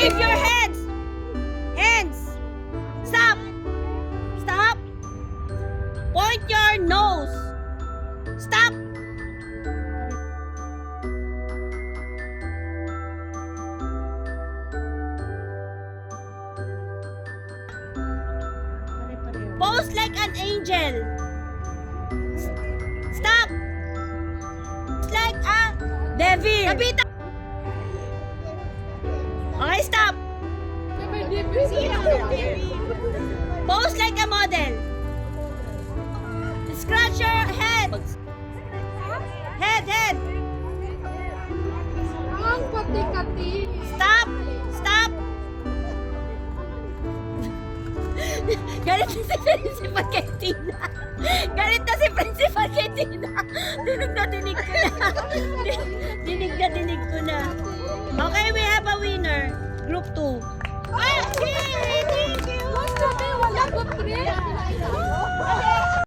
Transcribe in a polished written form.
Wave your hands. Hands. Stop. Stop. Point your nose. Stop. Pose like an angel. Stop. Like a devil. Kapita. Okay, stop. Pose like a model. Scratch your head. Head. Ang kati-kati. Stop. Stop. Galit na si Principal Kentina. Galit na si Principal Kentina. Dinig na dinig ko na. Dinig ko na. Okay, we have a winner. Group 2. Ah, yay! Thank you! Wala ko, 3.